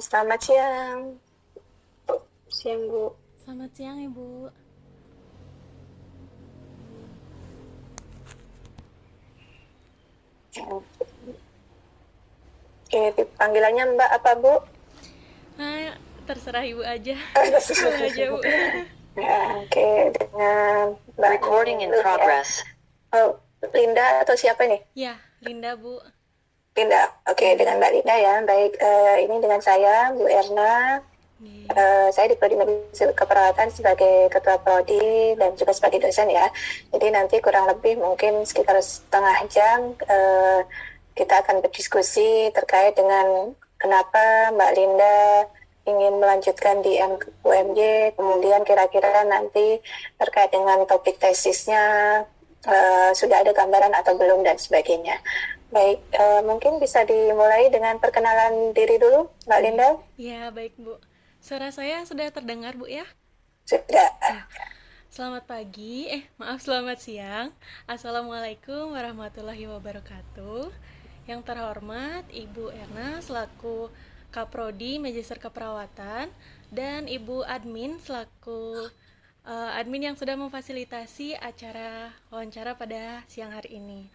selamat siang. Siang, Bu. Selamat siang, Ibu. Oke, panggilannya Mbak apa, Bu? Nah, terserah Ibu aja. Terserah. Boleh aja, Bu. Ya, oke, dengan Mbak Recording in Linda. progress. Oh, Linda atau siapa nih? Ya, Linda, Bu. Linda. Oke, dengan Mbak Linda ya. Baik, ini dengan saya, Bu Erna. Nih. Saya di Prodi Medis Keperawatan sebagai Ketua Prodi dan juga sebagai dosen ya. Jadi nanti kurang lebih mungkin sekitar setengah jam kita akan berdiskusi terkait dengan kenapa Mbak Linda ingin melanjutkan di UMY, kemudian kira-kira nanti terkait dengan topik tesisnya sudah ada gambaran atau belum dan sebagainya. Baik, mungkin bisa dimulai dengan perkenalan diri dulu, Mbak Linda. Ya, baik, Bu. Suara saya sudah terdengar, Bu, ya? Sudah. Ya. Selamat pagi, selamat siang. Assalamualaikum warahmatullahi wabarakatuh. Yang terhormat Ibu Erna selaku Kaprodi Magister Keperawatan dan Ibu Admin selaku admin yang sudah memfasilitasi acara wawancara pada siang hari ini.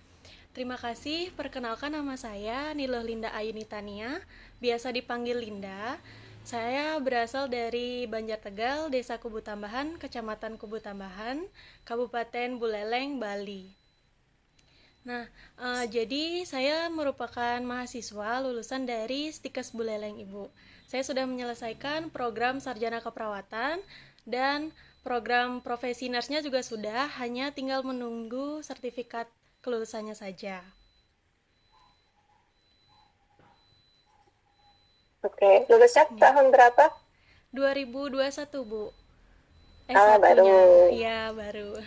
Terima kasih, perkenalkan nama saya Niluh Linda Ayuni Tania, biasa dipanggil Linda. Saya berasal dari Banjartegal, Desa Kubu Tambahan, Kecamatan Kubu Tambahan, Kabupaten Buleleng, Bali. Nah, jadi saya merupakan mahasiswa lulusan dari Stikes Buleleng, Ibu. Saya sudah menyelesaikan program Sarjana Keperawatan dan program profesi nurse-nya juga sudah, hanya tinggal menunggu sertifikat kelulusannya saja. Oke, lulusnya tahun berapa? 2021, Bu. Baru. Iya, baru.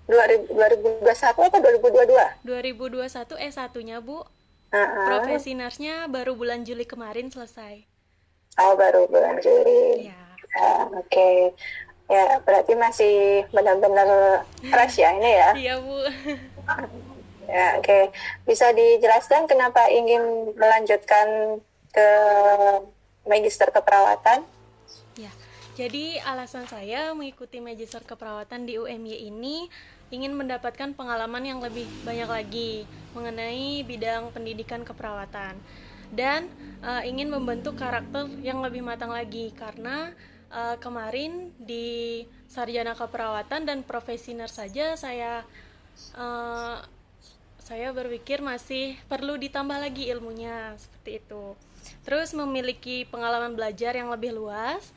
2021 atau 2022? 2021 S1-nya, Bu. Uh-huh. Profesi nurse-nya baru bulan Juli kemarin selesai. Oh, baru bulan Juli. Iya. Oke. Ya, berarti masih benar-benar fresh ya ini ya? Iya, Bu. Ya, oke. Bisa dijelaskan kenapa ingin melanjutkan ke Magister Keperawatan? Ya, jadi alasan saya mengikuti Magister Keperawatan di UMY ini ingin mendapatkan pengalaman yang lebih banyak lagi mengenai bidang pendidikan keperawatan dan ingin membentuk karakter yang lebih matang lagi karena kemarin di sarjana keperawatan dan profesi nurse saja saya berpikir masih perlu ditambah lagi ilmunya seperti itu. Terus memiliki pengalaman belajar yang lebih luas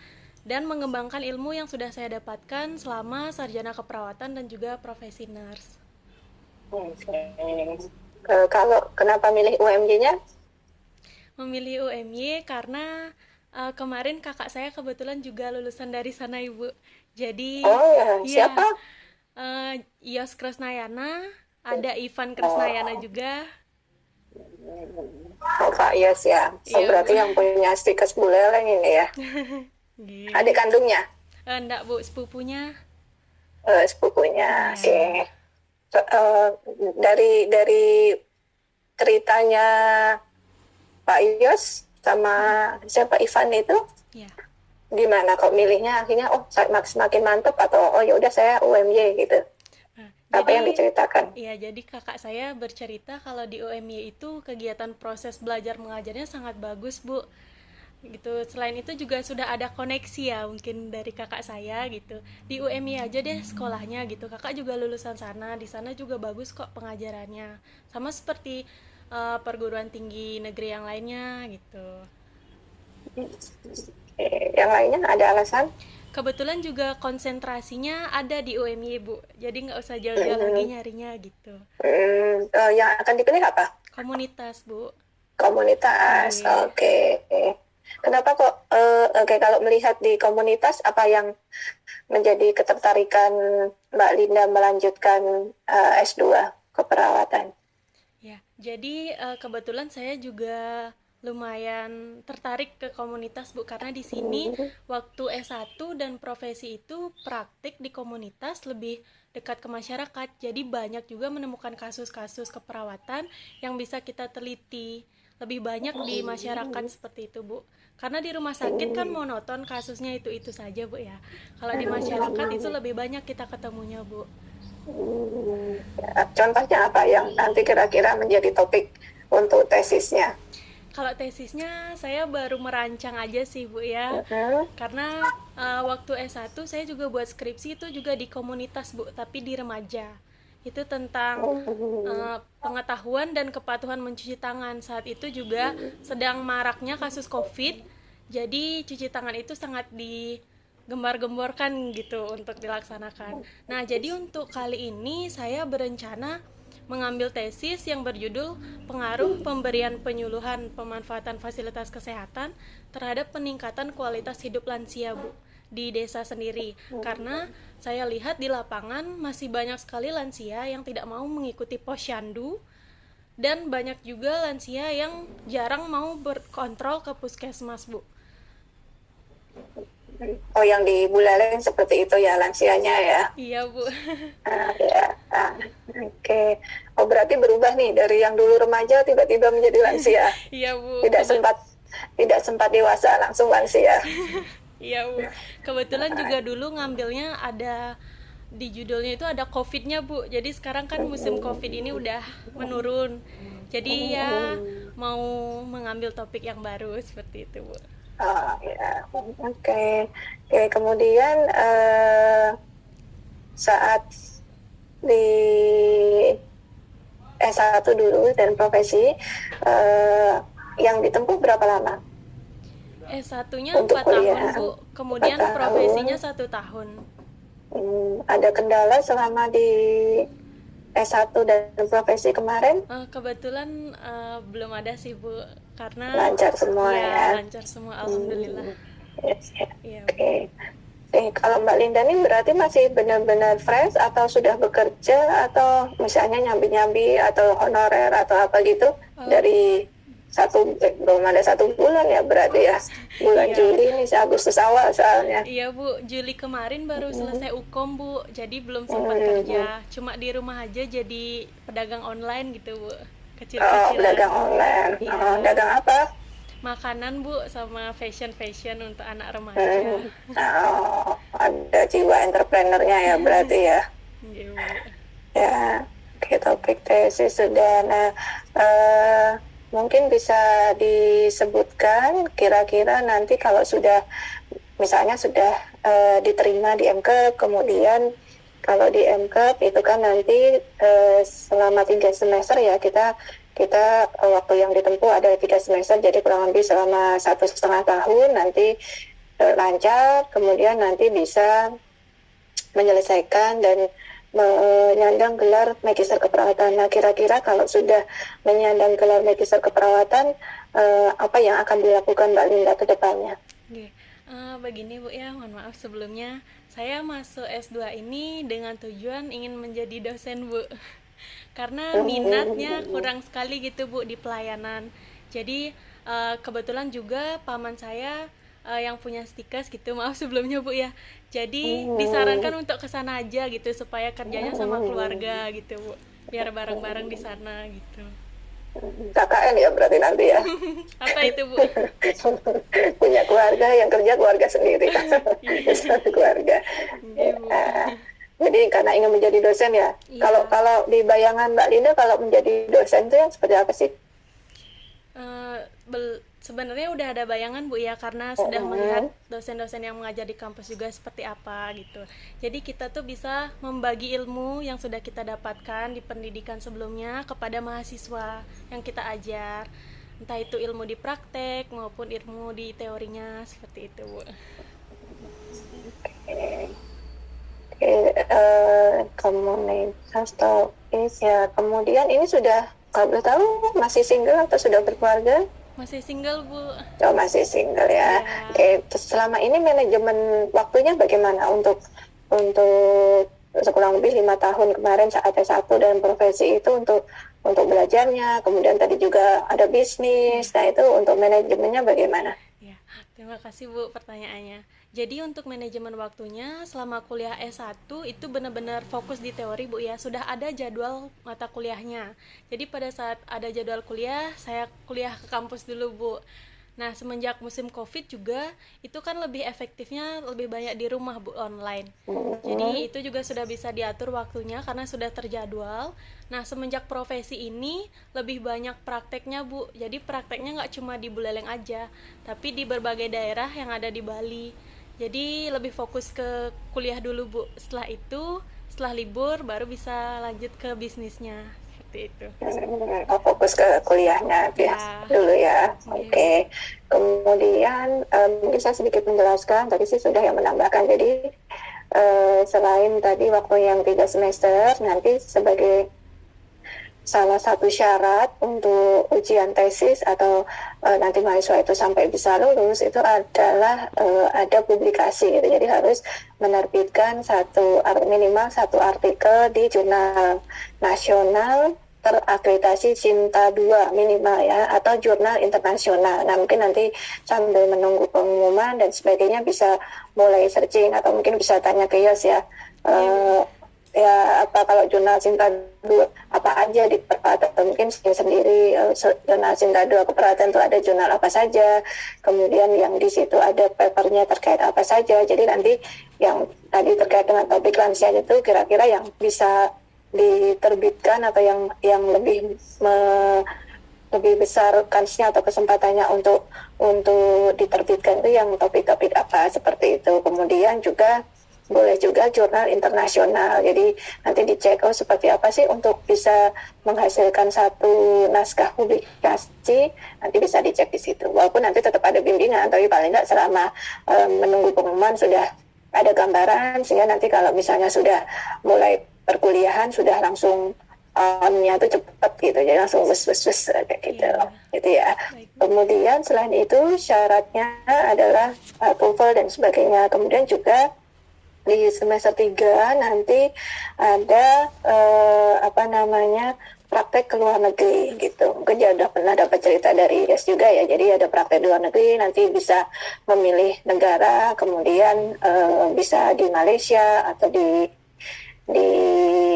dan mengembangkan ilmu yang sudah saya dapatkan selama sarjana keperawatan dan juga profesi nurse. Kalau kenapa milih UMY-nya? Memilih UMY karena kemarin kakak saya kebetulan juga lulusan dari sana, Ibu. Jadi siapa? Yos Kresnayana, ada Ivan Kresnayana juga. Pak Yos ya. Iya, berarti Bu. yang punya Stikes Buleleng ini ya. Adik kandungnya? Enggak, Bu, sepupunya. Sepupunya. Iya. Dari ceritanya Pak Yos sama siapa Ivan itu, Ya. gimana kok milihnya akhirnya semakin mantep atau ya udah saya UMY gitu? Apa yang diceritakan? Iya, jadi kakak saya bercerita kalau di UMY itu kegiatan proses belajar mengajarnya sangat bagus, Bu. Gitu. Selain itu juga sudah ada koneksi ya mungkin dari kakak saya gitu. Di UMY aja deh sekolahnya gitu. Kakak juga lulusan sana, di sana juga bagus kok pengajarannya. Sama seperti perguruan tinggi negeri yang lainnya gitu. Yang lainnya ada alasan? Kebetulan juga konsentrasinya ada di UMY, Bu. Jadi nggak usah jauh-jauh lagi nyarinya gitu. Yang akan dipilih apa? Komunitas, Bu. Komunitas. Oke. Kenapa kok kalau melihat di komunitas, apa yang menjadi ketertarikan Mbak Linda melanjutkan S2 keperawatan? Ya, jadi kebetulan saya juga lumayan tertarik ke komunitas, Bu, karena di sini waktu S1 dan profesi itu praktik di komunitas lebih dekat ke masyarakat. Jadi banyak juga menemukan kasus-kasus keperawatan yang bisa kita teliti lebih banyak di masyarakat seperti itu, Bu. Karena di rumah sakit kan monoton kasusnya itu-itu saja, Bu ya. Kalau di masyarakat itu lebih banyak kita ketemunya, Bu. Ya, contohnya apa yang nanti kira-kira menjadi topik untuk tesisnya? Kalau tesisnya saya baru merancang aja sih, Bu ya. Karena waktu S1 saya juga buat skripsi itu juga di komunitas, Bu, tapi di remaja. Itu tentang pengetahuan dan kepatuhan mencuci tangan. Saat itu juga sedang maraknya kasus COVID. Jadi cuci tangan itu sangat digembar-gemborkan gitu untuk dilaksanakan. Nah, jadi untuk kali ini saya berencana mengambil tesis yang berjudul Pengaruh Pemberian Penyuluhan Pemanfaatan Fasilitas Kesehatan terhadap peningkatan kualitas hidup lansia, Bu, di desa sendiri. Karena saya lihat di lapangan masih banyak sekali lansia yang tidak mau mengikuti posyandu, dan banyak juga lansia yang jarang mau berkontrol ke puskesmas, Bu. Oh, yang di Buleleng seperti itu ya lansianya ya? Iya, Bu. Ya. Oke. Oh, berarti berubah nih dari yang dulu remaja tiba-tiba menjadi lansia. Iya, Bu. Tidak sempat dewasa, langsung lansia. Iya, Bu. Kebetulan juga dulu ngambilnya ada di judulnya itu ada COVID-nya, Bu. Jadi sekarang kan musim COVID ini udah menurun. Jadi ya mau mengambil topik yang baru seperti itu, Bu. Oh, ya. Oke. Kemudian saat di S1 dulu dan profesi yang ditempuh berapa lama? S1-nya 4 tahun, Bu. Kemudian profesinya 1 tahun. Ada kendala selama di S1 dan profesi kemarin? Kebetulan belum ada sih, Bu. Karena lancar semua ya? Lancar semua, alhamdulillah. Yes, ya. Oke. Kalau Mbak Linda ini berarti masih benar-benar fresh atau sudah bekerja atau misalnya nyambi-nyambi atau honorer atau apa gitu dari belum ada 1 bulan ya berarti ya, bulan Juli ini Agustus awal soalnya. Iya, Bu, Juli kemarin baru selesai UKOM, Bu, jadi belum sempat kerja, cuma di rumah aja jadi pedagang online gitu, Bu, kecil-kecilan. Oh, pedagang online. Oh, dagang apa? Makanan, Bu, sama fashion untuk anak remaja. Oh, ada jiwa entrepreneurnya ya berarti ya. Iya, Bu. Ya, oke, topik tesis sudah. Nah, mungkin bisa disebutkan kira-kira nanti kalau sudah misalnya sudah diterima di MK, kemudian kalau di MK itu kan nanti selama 3 semester ya kita waktu yang ditempuh ada 3 semester, jadi kurang lebih selama 1,5 tahun nanti lancar, kemudian nanti bisa menyelesaikan dan menyandang gelar magister keperawatan. Nah, kira-kira kalau sudah menyandang gelar magister keperawatan, apa yang akan dilakukan Mbak Linda ke depannya? Begini, Bu ya, mohon maaf sebelumnya. Saya masuk S2 ini dengan tujuan ingin menjadi dosen, Bu. Karena minatnya kurang sekali gitu, Bu, di pelayanan. Jadi kebetulan juga paman saya yang punya stikes gitu, maaf sebelumnya, Bu ya. Jadi disarankan untuk ke sana aja gitu supaya kerjanya sama keluarga gitu, Bu. Biar bareng-bareng di sana gitu. KKN ya berarti nanti ya. Apa itu, Bu? Punya keluarga, yang kerja keluarga sendiri. Satu keluarga. Jadi karena ingin menjadi dosen ya. Kalau di bayangan Mbak Linda kalau menjadi dosen itu yang seperti apa sih? Sebenarnya udah ada bayangan, Bu ya, karena sudah melihat dosen-dosen yang mengajar di kampus juga seperti apa gitu. Jadi kita tuh bisa membagi ilmu yang sudah kita dapatkan di pendidikan sebelumnya kepada mahasiswa yang kita ajar, entah itu ilmu di praktek maupun ilmu di teorinya, seperti itu, Bu. Komunitas topis ya. Kemudian ini sudah, kalau boleh tahu, masih single atau sudah berkeluarga? Masih single, Bu. Oh, masih single ya. Oke, selama ini manajemen waktunya bagaimana untuk kurang lebih 5 tahun kemarin saat S1 dan profesi itu untuk belajarnya, kemudian tadi juga ada bisnis. Nah, itu untuk manajemennya bagaimana? Ya, Terima kasih Bu pertanyaannya. Jadi untuk manajemen waktunya selama kuliah S1 itu benar-benar fokus di teori Bu ya. Sudah ada jadwal mata kuliahnya. Jadi pada saat ada jadwal kuliah, saya kuliah ke kampus dulu Bu. Nah, semenjak musim Covid juga, itu kan lebih efektifnya lebih banyak di rumah Bu, online. Hmm. Jadi itu juga sudah bisa diatur waktunya karena sudah terjadwal. Nah, semenjak profesi ini lebih banyak prakteknya Bu. Jadi prakteknya nggak cuma di Buleleng aja, tapi di berbagai daerah yang ada di Bali. Jadi lebih fokus ke kuliah dulu Bu. Setelah itu, setelah libur baru bisa lanjut ke bisnisnya. Seperti itu. Oh, fokus ke kuliahnya ya Ya, dulu ya. iya Bu. Oke. Kemudian mungkin saya sedikit menjelaskan. Tadi sih sudah yang menambahkan. Jadi selain tadi waktu yang 3 semester, nanti sebagai salah satu syarat untuk ujian tesis atau nanti mahasiswa itu sampai bisa lulus itu adalah ada publikasi gitu. Jadi harus menerbitkan minimal satu artikel di jurnal nasional terakreditasi Cinta 2 minimal ya, atau jurnal internasional. Nah, mungkin nanti sambil menunggu pengumuman dan sebagainya bisa mulai searching atau mungkin bisa tanya ke Yos ya. Iya Bu. Ya apa kalau jurnal Cinta 2 apa aja di peralatan, mungkin sendiri jurnal Cinta 2 keperhatian itu ada jurnal apa saja, kemudian yang di situ ada papernya terkait apa saja. Jadi nanti yang tadi terkait dengan topik lansia itu kira-kira yang bisa diterbitkan atau yang lebih besar kansnya atau kesempatannya untuk diterbitkan itu yang topik-topik apa seperti itu. Kemudian juga boleh juga jurnal internasional. Jadi nanti dicek seperti apa sih untuk bisa menghasilkan satu naskah publikasi, nanti bisa dicek di situ. Walaupun nanti tetap ada bimbingan, tapi paling nggak selama menunggu pengumuman sudah ada gambaran, sehingga nanti kalau misalnya sudah mulai perkuliahan sudah langsung on-nya tuh cepat gitu, jadi langsung wes kayak gitu, gitu ya. Kemudian selain itu syaratnya adalah TOEFL dan sebagainya. Kemudian juga di semester 3 nanti ada praktek ke luar negeri gitu. Mungkin dia udah pernah dapat cerita dari Yes juga ya. Jadi ada praktek di luar negeri, nanti bisa memilih negara, kemudian bisa di Malaysia atau di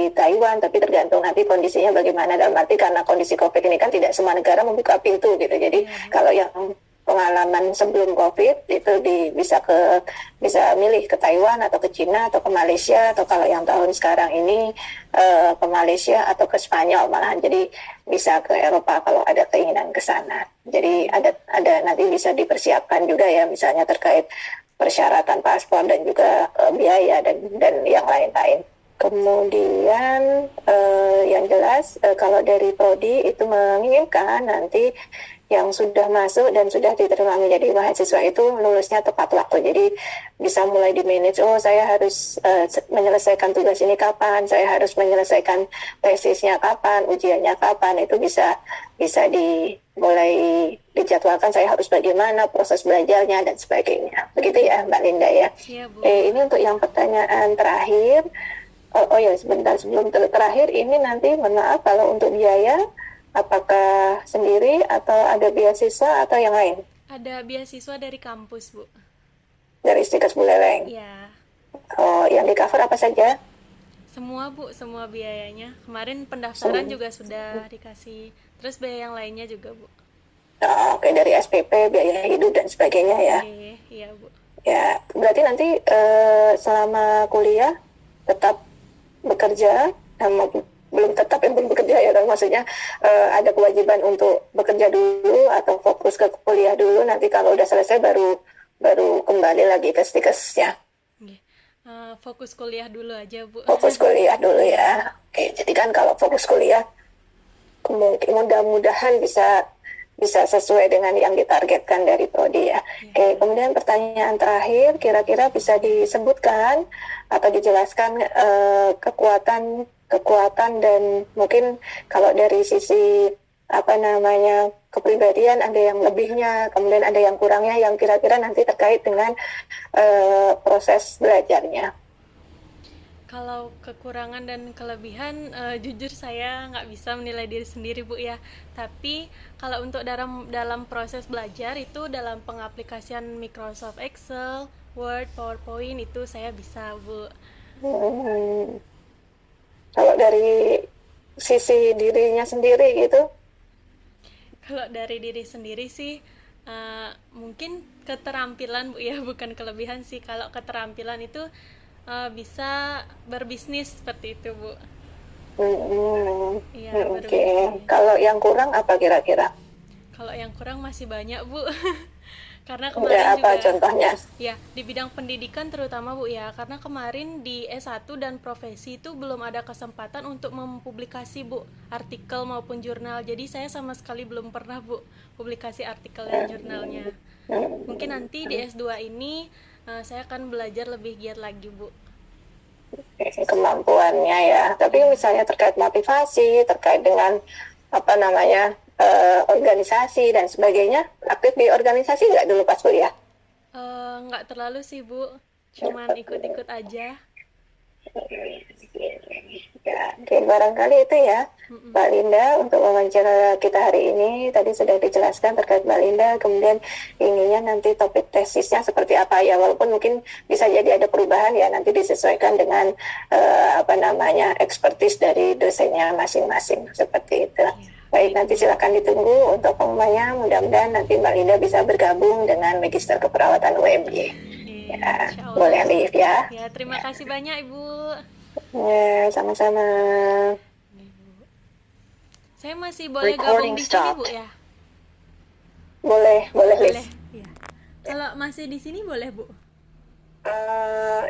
Taiwan, tapi tergantung nanti kondisinya bagaimana. Dalam arti karena kondisi COVID ini kan tidak semua negara membuka pintu gitu. Jadi kalau yang pengalaman sebelum COVID itu bisa milih ke Taiwan atau ke Cina atau ke Malaysia, atau kalau yang tahun sekarang ini ke Malaysia atau ke Spanyol malahan. Jadi bisa ke Eropa kalau ada keinginan ke sana. Jadi ada nanti bisa dipersiapkan juga ya, misalnya terkait persyaratan paspor dan juga biaya dan yang lain-lain. Kemudian yang jelas kalau dari Prodi itu menginginkan nanti yang sudah masuk dan sudah diterima menjadi mahasiswa itu lulusnya tepat waktu. Jadi bisa mulai di manage, saya harus menyelesaikan tugas ini kapan, saya harus menyelesaikan tesisnya kapan, ujiannya kapan, itu bisa mulai dijadwalkan saya harus bagaimana proses belajarnya dan sebagainya. Begitu ya Mbak Linda ya. Iya, Bu. Ini untuk yang pertanyaan terakhir. Oh ya, sebentar sebelum terakhir ini nanti mohon maaf kalau untuk biaya apakah sendiri atau ada beasiswa atau yang lain? Ada beasiswa dari kampus, Bu. Dari Stikers Buleleng? Iya. Oh, yang di cover apa saja? Semua, Bu, semua biayanya. Kemarin pendaftaran juga sudah dikasih. Terus biaya yang lainnya juga, Bu. Oh, oke, dari SPP, biaya hidup dan sebagainya ya? Iya, Bu. Ya, berarti nanti selama kuliah tetap bekerja, belum tetap yang belum bekerja ya, kan maksudnya ada kewajiban untuk bekerja dulu atau fokus ke kuliah dulu, nanti kalau udah selesai baru kembali lagi ke Stikesnya. Fokus kuliah dulu aja, Bu. Fokus kuliah dulu ya. Oke, jadi kan kalau fokus kuliah mudah-mudahan bisa sesuai dengan yang ditargetkan dari Prodi ya. Oke, kemudian pertanyaan terakhir, kira-kira bisa disebutkan atau dijelaskan kekuatan dan mungkin kalau dari sisi kepribadian ada yang lebihnya, kemudian ada yang kurangnya, yang kira-kira nanti terkait dengan proses belajarnya. Kalau kekurangan dan kelebihan, jujur saya nggak bisa menilai diri sendiri Bu ya. Tapi kalau untuk dalam proses belajar itu dalam pengaplikasian Microsoft Excel, Word, PowerPoint itu saya bisa Bu. Hmm. Kalau dari sisi dirinya sendiri gitu, Kalau dari diri sendiri sih, mungkin keterampilan Bu ya, bukan kelebihan sih. Kalau keterampilan itu bisa berbisnis seperti itu Bu. hmm, Iya, oke. berbisnis. Kalau yang kurang apa kira-kira? Kalau yang kurang masih banyak Bu. Karena Ya, kemarin apa juga, contohnya? ya, di bidang pendidikan terutama Bu ya, karena kemarin di S1 dan profesi itu belum ada kesempatan untuk mempublikasi Bu, artikel maupun jurnal. Jadi saya sama sekali belum pernah Bu publikasi artikel dan jurnalnya. Mungkin nanti di S2 ini saya akan belajar lebih giat lagi Bu. Kemampuannya ya. Tapi Ya. misalnya terkait motivasi, terkait dengan apa namanya organisasi dan sebagainya, aktif di organisasi nggak dulu pas kuliah? Nggak terlalu sih Bu, cuman ikut-ikut aja. Ya, oke, barangkali itu ya, Mm-mm. Mbak Linda, untuk wawancara kita hari ini. Tadi sudah dijelaskan terkait Mbak Linda, kemudian inginnya nanti topik tesisnya seperti apa ya, walaupun mungkin bisa jadi ada perubahan ya, nanti disesuaikan dengan apa namanya ekspertis dari dosennya masing-masing, seperti itu. Ya, Baik, baik nanti Bu. silakan ditunggu untuk pengumumannya. Mudah-mudahan nanti Mbak Linda bisa bergabung dengan Magister Keperawatan UMY. Ya, Insya boleh Allah. live ya. Ya, terima kasih banyak Ibu. Ya, sama-sama. Saya masih boleh gabung di sini Bu ya? Boleh, boleh Boleh. live. Iya. Kalau masih di sini boleh Bu? Eh,